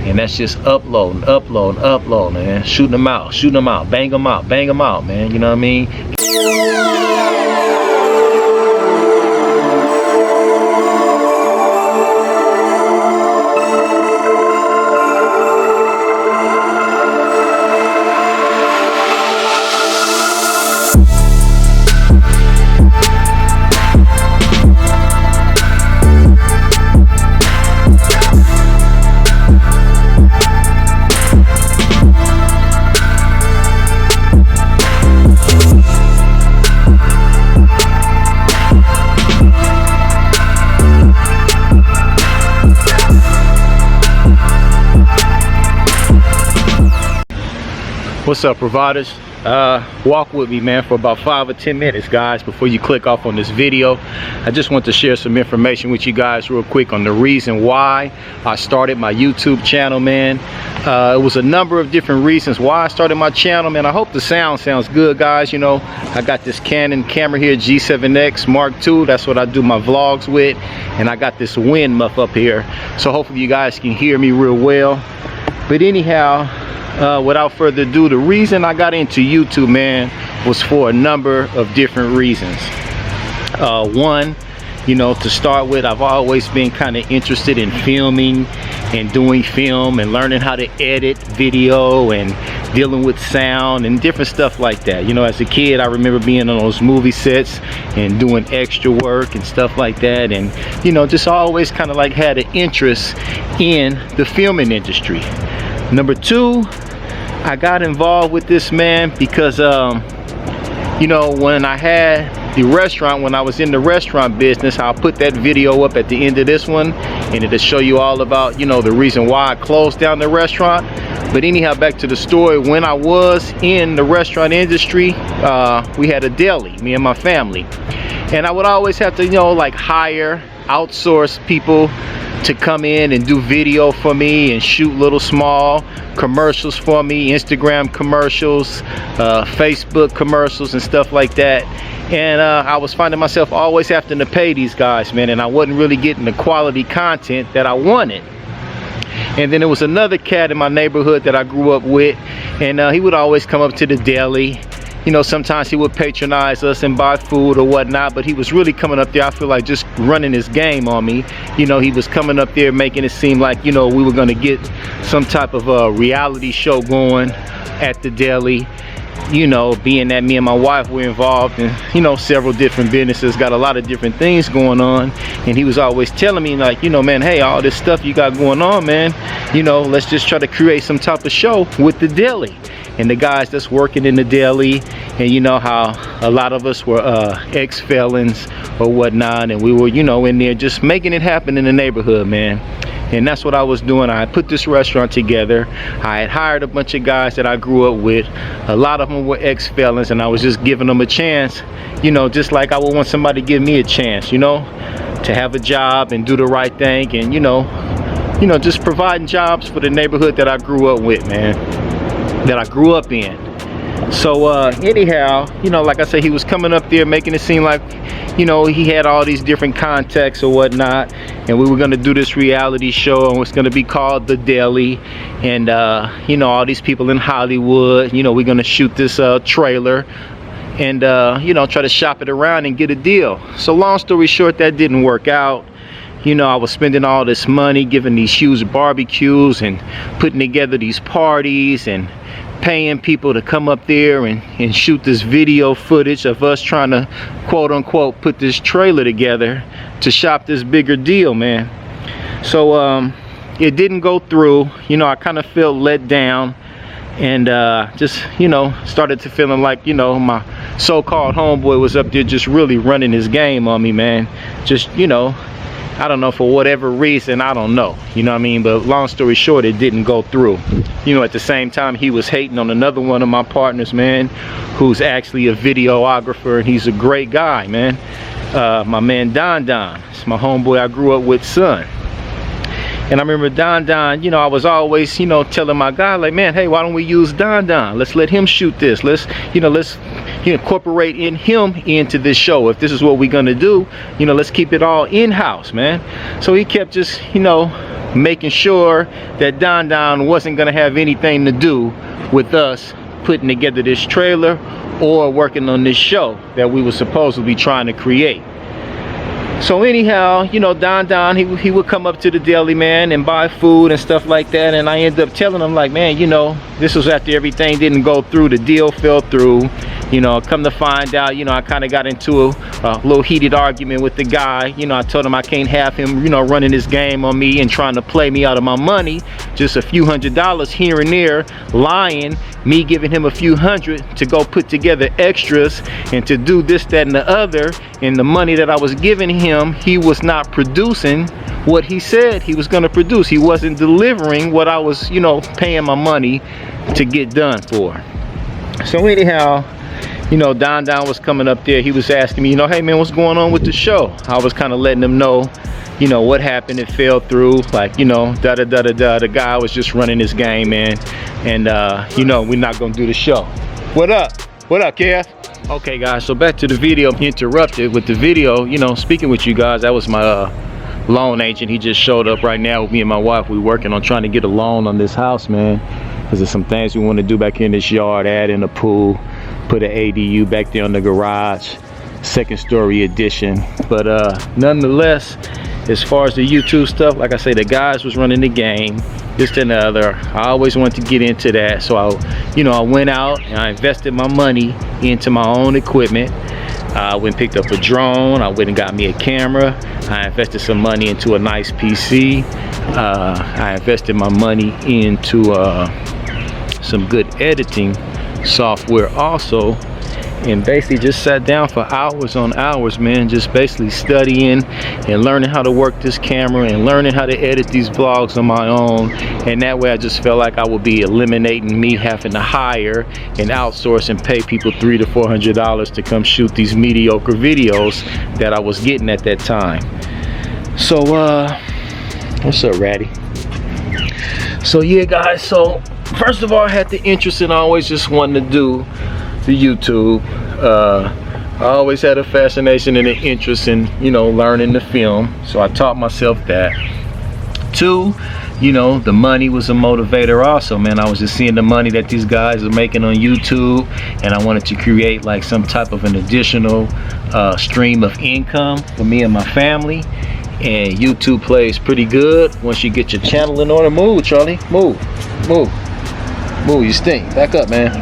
And that's just uploading, man. Shooting them out, bang them out, man. You know what I mean? What's up, providers? Walk with me, man, for about 5 or 10 minutes, guys, before you click off on this video. I just want to share some information with you guys real quick on the reason why I started my YouTube channel, man. It was a number of different reasons why I started my channel, man. I hope the sound sounds good, guys. You know, I got this Canon camera here, G7X Mark II. That's what I do my vlogs with. And I got this wind muff up here. So hopefully you guys can hear me real well. But anyhow, without further ado, the reason I got into YouTube, man, was for a number of different reasons. One, you know, to start with, I've always been kind of interested in filming and doing film and learning how to edit video and dealing with sound and different stuff like that. You know, as a kid, I remember being on those movie sets and doing extra work and stuff like that, and you know, just always kind of like had an interest in the filming industry. Number two, I got involved with this, man, because you know, when I had the restaurant, when I was in the restaurant business, I'll put that video up at the end of this one, and it'll show you all about, you know, the reason why I closed down the restaurant. But anyhow, back to the story. When I was in the restaurant industry, we had a deli, me and my family, and I would always have to, you know, like outsource people to come in and do video for me and shoot little small commercials for me, Instagram commercials, Facebook commercials and stuff like that. And I was finding myself always having to pay these guys, man, and I wasn't really getting the quality content that I wanted. And then there was another cat in my neighborhood that I grew up with, and he would always come up to the deli. You know, sometimes he would patronize us and buy food or whatnot, but he was really coming up there, I feel like, just running his game on me. You know, he was coming up there making it seem like, you know, we were going to get some type of a reality show going at the deli. You know, being that me and my wife were involved in, you know, several different businesses, got a lot of different things going on, and he was always telling me, like, you know, man, hey, all this stuff you got going on, man, you know, let's just try to create some type of show with the deli and the guys that's working in the deli. And you know how a lot of us were ex-felons or whatnot, and we were, you know, in there just making it happen in the neighborhood, man. And that's what I was doing. I had put this restaurant together. I had hired a bunch of guys that I grew up with. A lot of them were ex-felons, and I was just giving them a chance, you know, just like I would want somebody to give me a chance, you know, to have a job and do the right thing, and you know, just providing jobs for the neighborhood that I grew up with, man, that I grew up in. So anyhow, you know, like I said, he was coming up there making it seem like, you know, he had all these different contacts or whatnot, and we were going to do this reality show, and it's going to be called The Deli. And you know, all these people in Hollywood, you know, we're going to shoot this trailer and you know, try to shop it around and get a deal. So long story short, that didn't work out. You know, I was spending all this money giving these huge barbecues and putting together these parties and paying people to come up there and shoot this video footage of us trying to, quote unquote, put this trailer together to shop this bigger deal, man. So it didn't go through. You know, I kind of felt let down, and just, you know, started to feeling like, you know, my so-called homeboy was up there just really running his game on me, man. Just, you know, I don't know, for whatever reason, I don't know, you know what I mean? But long story short, it didn't go through. You know, at the same time, he was hating on another one of my partners, man, who's actually a videographer, and he's a great guy, man. My man Don. It's my homeboy I grew up with, son. And I remember Don, you know, I was always, you know, telling my guy, like, man, hey, why don't we use Don? Let's let him shoot this. Let's incorporate him into this show. If this is what we're gonna do, let's keep it all in-house, man. So he kept just, making sure that Don wasn't gonna have anything to do with us putting together this trailer or working on this show that we were supposed to be trying to create. So anyhow, Don, he would come up to the deli, man, and buy food and stuff like that. And I ended up telling him, like, man, this was after everything didn't go through, the deal fell through. Come to find out, I kind of got into a little heated argument with the guy. I told him I can't have him, running this game on me and trying to play me out of my money. Just a few $100s here and there, lying, me giving him a few hundred to go put together extras and to do this, that, and the other. And the money that I was giving him, he was not producing what he said he was going to produce. He wasn't delivering what I was, paying my money to get done for. So anyhow, Don was coming up there. He was asking me, hey man, what's going on with the show? I was kind of letting him know, what happened. It fell through, like, the guy was just running this game, man. And we're not gonna do the show. What up, Kev? Okay guys, so back to the video. Interrupted with the video, speaking with you guys. That was my loan agent. He just showed up right now with me and my wife. We working on trying to get a loan on this house, man, because there's some things we want to do back in this yard. Add in a pool, put an ADU back there in the garage, second story addition. But nonetheless, as far as the YouTube stuff, like I say, the guys was running the game, this and the other. I always wanted to get into that, so I went out and I invested my money into my own equipment. I went and picked up a drone. I went and got me a camera. I invested some money into a nice PC. I invested my money into some good editing software also, and basically just sat down for hours on hours, man, just basically studying and learning how to work this camera and learning how to edit these vlogs on my own. And that way I just felt like I would be eliminating me having to hire and outsource and pay people $300 to $400 to come shoot these mediocre videos that I was getting at that time. So what's up, Ratty? So yeah guys, so first of all, I had the interest in always just wanting to do the YouTube. I always had a fascination and an interest in, learning to film. So I taught myself that. Two, the money was a motivator also, man. I was just seeing the money that these guys are making on YouTube, and I wanted to create like some type of an additional stream of income for me and my family. And YouTube plays pretty good once you get your channel in order. Move, Charlie, move, you stink. Back up, man.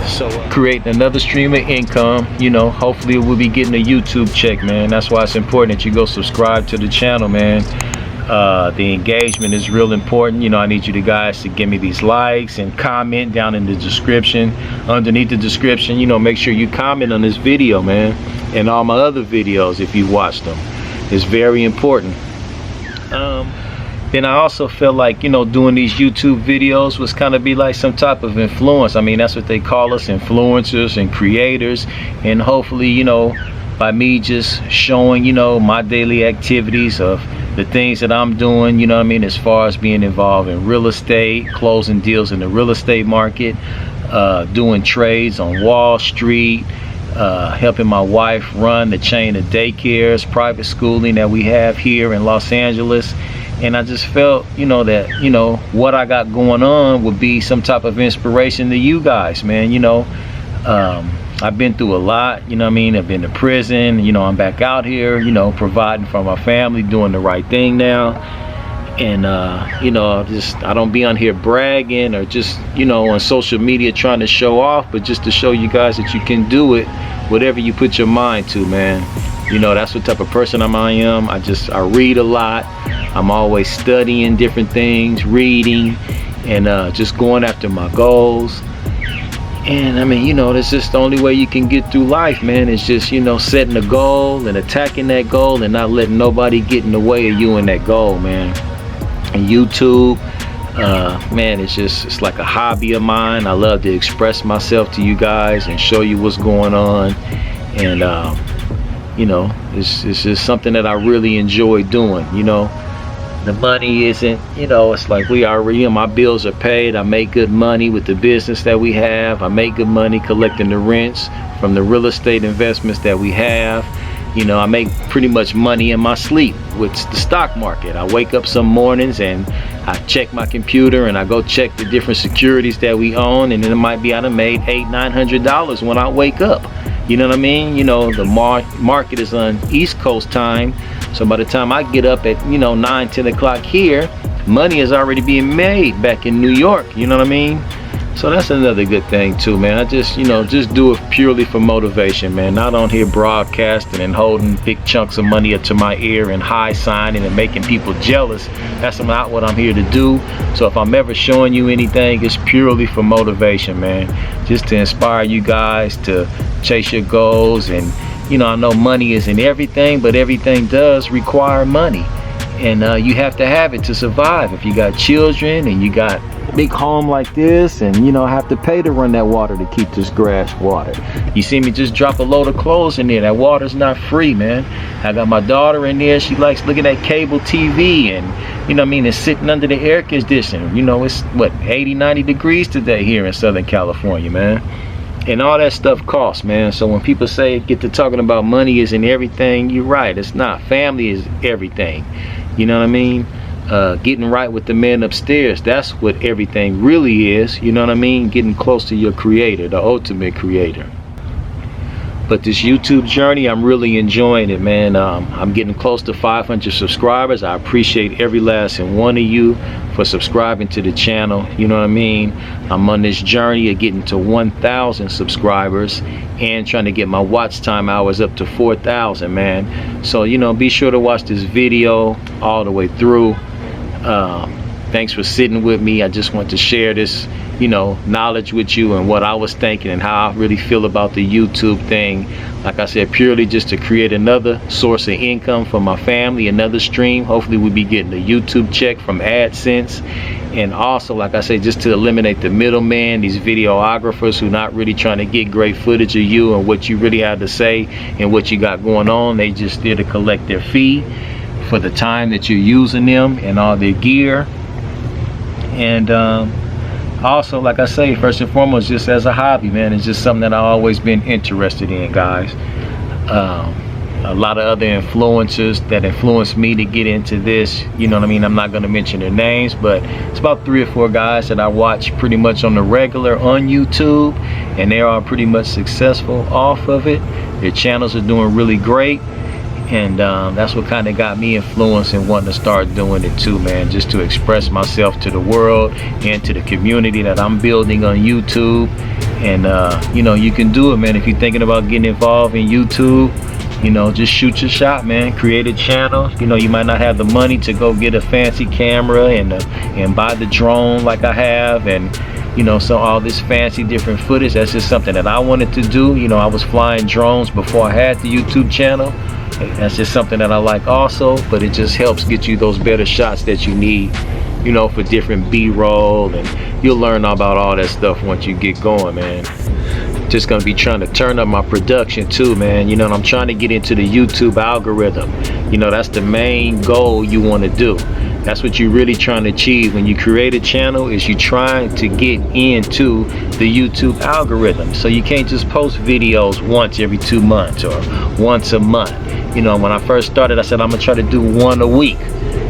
So creating another stream of income, hopefully we'll be getting a YouTube check, man. That's why it's important that you go subscribe to the channel, man. The engagement is real important. I need you guys to give me these likes and comment down in the description. Underneath the description, make sure you comment on this video, man, and all my other videos if you watch them. It's very important. Then I also felt like, doing these YouTube videos was kind of be like some type of influence. I mean, that's what they call us, influencers and creators. And hopefully, by me just showing, my daily activities of the things that I'm doing, as far as being involved in real estate, closing deals in the real estate market, doing trades on Wall Street, helping my wife run the chain of daycares, private schooling that we have here in Los Angeles. And I just felt, that, what I got going on would be some type of inspiration to you guys, man. I've been through a lot, I've been to prison, I'm back out here, providing for my family, doing the right thing now. And, I don't be on here bragging or just, on social media trying to show off, but just to show you guys that you can do it, whatever you put your mind to, man. That's what type of person I am. I read a lot. I'm always studying different things, reading, and just going after my goals. And I mean, that's just the only way you can get through life, man. It's just, setting a goal and attacking that goal and not letting nobody get in the way of you and that goal, man. And YouTube, man, it's like a hobby of mine. I love to express myself to you guys and show you what's going on. And it's just something that I really enjoy doing. the money isn't, you know, it's like we already, my bills are paid. I make good money with the business that we have. I make good money collecting the rents from the real estate investments that we have. You know, I make pretty much money in my sleep with the stock market. I wake up some mornings and I check my computer and I go check the different securities that we own, and then it might be I done made $800-900 when I wake up. You know what I mean? You know, the market is on East Coast time, so by the time I get up at, you know, 9-10 o'clock here, money is already being made back in New York. You know what I mean? So that's another good thing too, man. I just, you know, just do it purely for motivation, man. Not on here broadcasting and holding big chunks of money up to my ear and high signing and making people jealous. That's not what I'm here to do. So if I'm ever showing you anything, it's purely for motivation, man. Just to inspire you guys to chase your goals. And, you know, I know money isn't everything, but everything does require money. And you have to have it to survive. If you got children and you got a big home like this, and you know, have to pay to run that water to keep this grass watered. You see me just drop a load of clothes in there. That water's not free, man. I got my daughter in there. She likes looking at cable TV, and you know what I mean, it's sitting under the air conditioner. You know, it's what, 80-90 degrees today here in Southern California, man. And all that stuff costs, man. So when people say, get to talking about money isn't everything, you're right, it's not. Family is everything. You know what I mean? Getting right with the man upstairs, that's what everything really is. You know what I mean? Getting close to your creator, the ultimate creator. But this YouTube journey, I'm really enjoying it, man. I'm getting close to 500 subscribers. I appreciate every last one of you for subscribing to the channel. You know what I mean? I'm on this journey of getting to 1,000 subscribers and trying to get my watch time hours up to 4,000, man. So, you know, be sure to watch this video all the way through. Thanks for sitting with me. I just want to share this, you know, knowledge with you and what I was thinking and how I really feel about the YouTube thing. Like I said, purely just to create another source of income for my family, another stream. Hopefully we'll be getting a YouTube check from AdSense. And also, like I say, just to eliminate the middleman, these videographers who not really trying to get great footage of you and what you really have to say and what you got going on. They just there to collect their fee for the time that you're using them and all their gear. And also, like I say, first and foremost, just as a hobby, man, it's just something that I've always been interested in, guys. A lot of other influencers that influenced me to get into this, you know what I mean? I'm not going to mention their names, but it's about 3 or 4 guys that I watch pretty much on the regular on YouTube, and they are pretty much successful off of it. Their channels are doing really great. And that's what kind of got me influenced and wanting to start doing it too, man, just to express myself to the world and to the community that I'm building on YouTube. And you know, you can do it, man. If you're thinking about getting involved in YouTube, you know, just shoot your shot, man. Create a channel. You know, you might not have the money to go get a fancy camera and buy the drone like I have, and you know, so all this fancy different footage. That's just something that I wanted to do. You know, I was flying drones before I had the YouTube channel. That's just something that I like also, but it just helps get you those better shots that you need, you know, for different B-roll, and you'll learn about all that stuff once you get going, man. Just gonna be trying to turn up my production too, man. You know, I'm trying to get into the YouTube algorithm. You know, that's the main goal you want to do. That's what you're really trying to achieve when you create a channel, is you trying to get into the YouTube algorithm. So you can't just post videos once every 2 months or once a month. You know, when I first started, I said I'm gonna try to do 1 a week,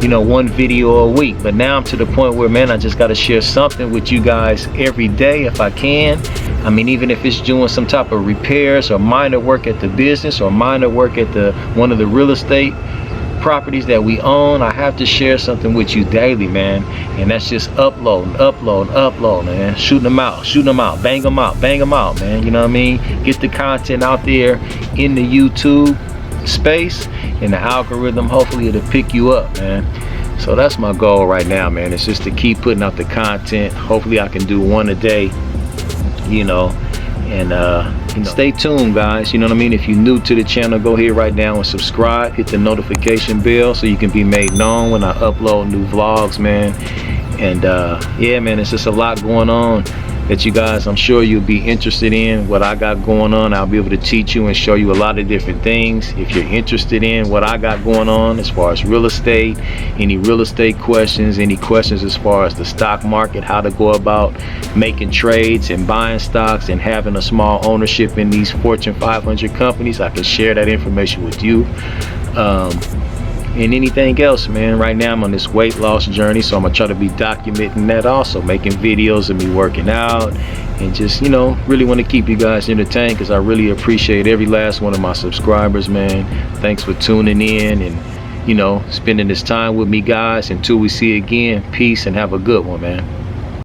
you know, 1 video a week. But now I'm to the point where, man, I just got to share something with you guys every day if I can. I mean, even if it's doing some type of repairs or minor work at the business or minor work at one of the real estate properties that we own, I have to share something with you daily, man. And that's just uploading, man. Shooting them out, bang them out, man. You know what I mean? Get the content out there in the YouTube space, and the algorithm, hopefully it'll pick you up, man. So that's my goal right now, man. It's just to keep putting out the content. Hopefully I can do 1 a day, you know. And you know, stay tuned, guys. You know what I mean? If you're new to the channel, go ahead right now and subscribe. Hit the notification bell so you can be made known when I upload new vlogs, man. And yeah, man, it's just a lot going on. that you guys, I'm sure you'll be interested in what I got going on. I'll be able to teach you and show you a lot of different things. If you're interested in what I got going on as far as real estate, any real estate questions, any questions as far as the stock market, how to go about making trades and buying stocks and having a small ownership in these Fortune 500 companies, I can share that information with you. And anything else, man. Right now I'm on this weight loss journey, so I'm gonna try to be documenting that, also making videos of me working out, and just, you know, really want to keep you guys entertained, because I really appreciate every last one of my subscribers, man. Thanks for tuning in and, you know, spending this time with me, guys. Until we see you again, peace and have a good one, man.